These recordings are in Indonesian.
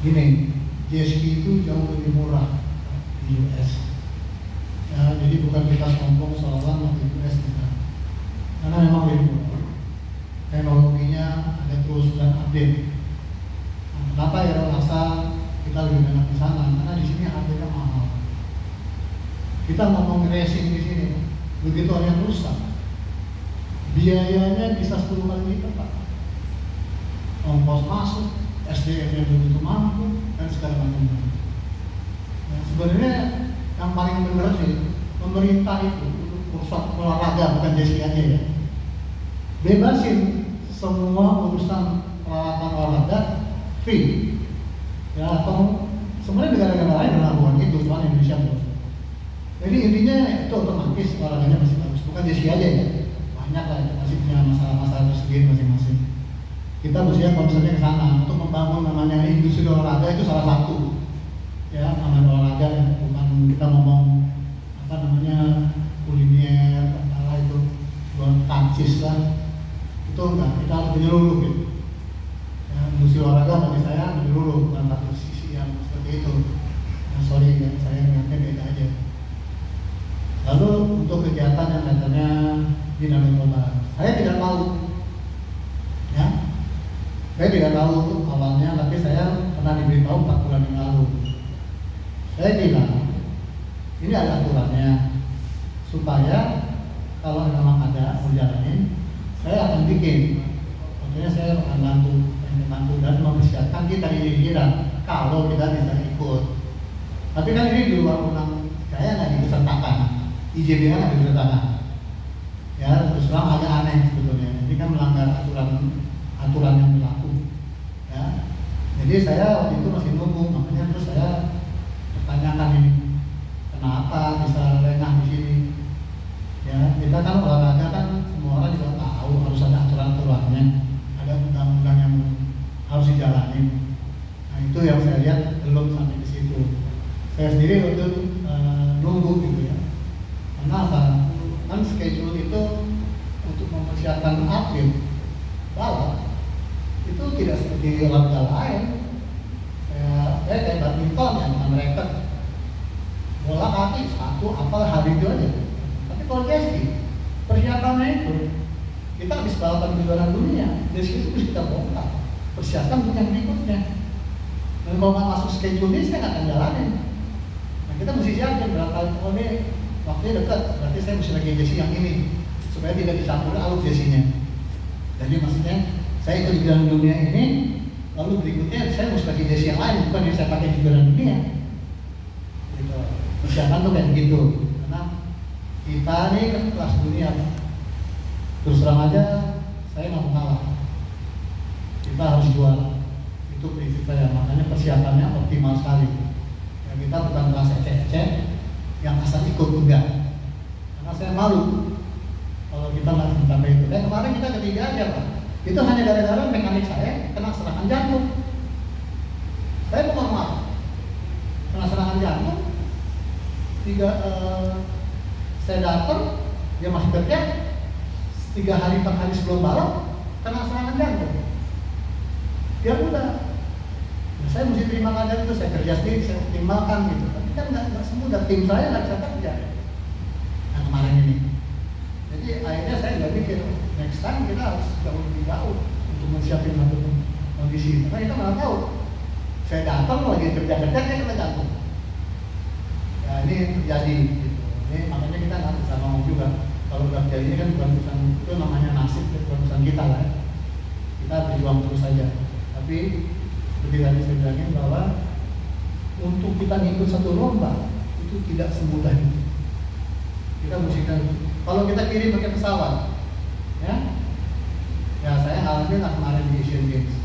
Gini, JSP itu jauh lebih murah di US. Ya, jadi bukan kita sombong seolah di US kita, karena memang lebih murah. Teknologinya ada terus dan update. Nah, kenapa ya rasa kita lebih enak di sana? Karena di sini harganya mahal. Kita ngomong racing di sini, begitu ada yang rusak, biayanya bisa 10 kali lipat, Pak. Ongkos masuk, SDM yang begitu mampu, dan segala macam. Nah, sebenarnya yang paling benar sih, pemerintah itu urusan olahraga, bukan JSI aja ya, bebasin semua urusan peralatan olahraga free. Ya, atau sebenarnya negara-negara lain melakukan itu, cuma Indonesia belum. Jadi intinya itu otomatis olahraganya masih bagus, bukan JSI aja ya, banyak lah, masih punya masalah-masalah tersendiri masing-masing. Kita mestinya concernnya ke sana untuk membangun namanya industri olahraga, itu salah satu ya, namanya olahraga, bukan kita ngomong apa namanya kuliner apa itu bukan kansis lah, itu enggak, kita harus menyeluruh gitu ya. Industri olahraga bagi saya menyeluruh, bukan satu sisi yang seperti itu ya, sorry ya, saya ingatnya beda aja. Lalu untuk kegiatan yang katanya di Danau Toba, saya tidak tahu ya. Saya tidak tahu awalnya, tapi saya pernah diberitahu 4 bulan yang lalu. Saya bilang, ini ada aturannya, supaya kalau memang ada mau jalanin, saya akan bikin. Maksudnya saya akan bantu dan mempersiapkan kita di jiran kalau kita bisa ikut. Tapi kan ini di luar undang, saya nggak dipesertakan, IJB-nya nggak dipesertakan. Ya, terus terang agak aneh sebetulnya. Ini kan melanggar aturan yang berlaku ya. Jadi saya waktu itu masih nunggu, makanya terus saya pertanyakan ini, kenapa bisa lengah di sini ya. Kita kan olahraga kan semua orang juga tahu harus ada aturan-aturannya, ada undang-undang yang harus dijalani. Nah, itu yang saya lihat belum sampai ke situ. Saya sendiri waktu itu nunggu gitu ya, karena apa? Kan schedule itu untuk mempersiapkan atlet balap itu tidak seperti olahraga lain. Kayak badminton yang dengan racket, bola kaki satu apa hari itu aja. Tapi kalau JSI persiapannya itu kita habis balapan kejuaraan dunia, JSI itu harus kita bongkar persiapan untuk yang berikutnya. Dan kalau nggak masuk schedule ini saya nggak akan jalanin. Nah, kita mesti siapin berapa kali ini waktunya dekat, berarti saya mesti lagi JSI yang ini supaya tidak dicampur alur JSI-nya. Jadi maksudnya saya ikut kejuaraan dunia ini, lalu berikutnya saya mesti pakai JSI yang lain, bukan yang saya pakai kejuaraan dunia. Gitu. Persiapan tuh kayak gitu, karena kita ini kan kelas dunia. Terus terang aja, saya nggak mau kalah. Kita harus juara. Itu prinsip saya, makanya persiapannya optimal sekali. Ya, kita bukan kelas ecek-ecek yang asal ikut, enggak. Karena saya malu kalau kita nggak mencapai itu. Dan kemarin kita ketiga aja Pak. Itu hanya gara-gara mekanik saya kena serangan jantung. Saya bukan marah, kena serangan jantung. Saya datang, dia masih kerja. 3 hari 4 hari sebelum balap kena serangan jantung. Ya udah, nah, saya mesti terima keadaan itu. Saya kerja sendiri, saya optimalkan gitu. Tapi kan nggak semudah, tim saya nggak bisa kerja. Nah kemarin ini. Jadi akhirnya saya nggak mikir, next time kita harus jauh lebih jauh untuk menyiapkan kondisi. Karena kita nggak tahu, saya datang lagi kerja-kerja dia kena jantung. Ya ini terjadi. Gitu. Ini makanya kita nggak bisa ngomong juga. Kalau udah terjadi ini kan bukan urusan, itu namanya nasib, bukan urusan kita lah. Kita berjuang terus saja. Tapi seperti tadi saya bilangin bahwa untuk kita ngikut satu lomba itu tidak semudah itu. Kita mesti kan. Kalau kita kirim pakai pesawat, ya saya alhamdulillah kemarin di Asian Games,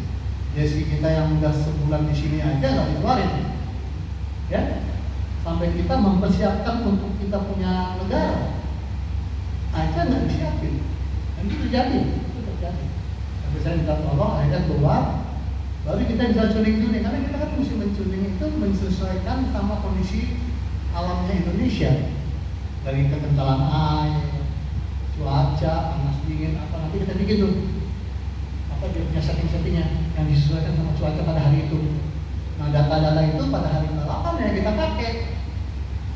JSI kita yang udah sebulan di sini aja nggak dikeluarin, ya, sampai kita mempersiapkan untuk kita punya negara, aja nggak disiapin, dan itu terjadi. Tapi saya minta tolong, akhirnya keluar, baru kita bisa tuning-tuning, karena kita kan mesti mentuning itu menyesuaikan sama kondisi alamnya Indonesia. Dari kekentalan air, cuaca, panas dingin, apa nanti kita bikin tuh apa dia punya setting-settingnya yang disesuaikan sama cuaca pada hari itu. Nah data-data itu pada hari ke-8 ya kita pakai.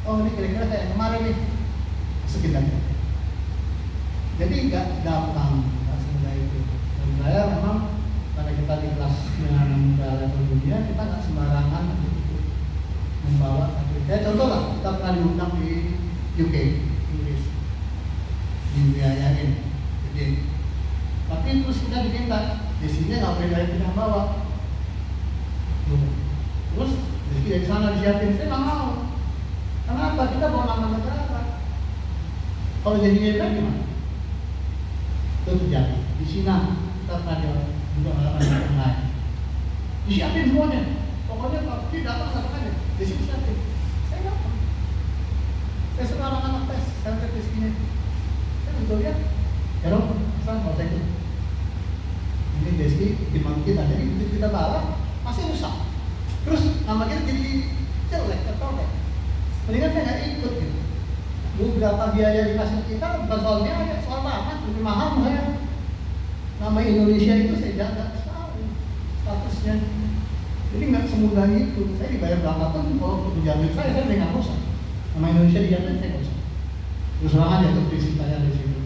Oh ini kira-kira kayak kemarin nih, sekitar. Jadi nggak gampang, nggak semudah itu. Dan saya memang karena kita di kelas dengan level dunia, kita nggak sembarangan untuk membawa. Saya contoh lah, kita pernah diundang di UK, Inggris, dibiayain, jadi. Tapi terus kita diminta, di sini nggak boleh dari yang bawa. Terus dari sana disiapin, saya nggak mau. Kenapa? Kita bawa nama negara. Kalau jadi event gimana? Itu terjadi. Di Cina kita pernah juga melakukan yang lain. Disiapin semuanya. Pokoknya kalau dia datang datang aja. Di sini siapin. Saya datang. Saya sekarang anak tes, saya tes gini. Saya betul ya. Ya dong, sekarang kalau saya itu. Ini Deski dimana kita, jadi begitu kita bawa masih rusak. Terus nama kita jadi jelek atau enggak? Mendingan saya nggak ikut gitu. Berapa biaya dikasih kita bukan soal biaya, soal banget lebih mahal saya. Nama Indonesia itu saya jaga sekali statusnya. Jadi nggak semudah itu. Saya dibayar berapapun kalau untuk menjamin saya nggak usah. Nama Indonesia dijamin saya nggak usah. Terus terang aja tuh prinsip saya di situ.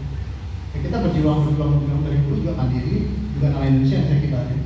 Ya, kita berjuang dari dulu juga mandiri, juga nama Indonesia yang saya kibarin.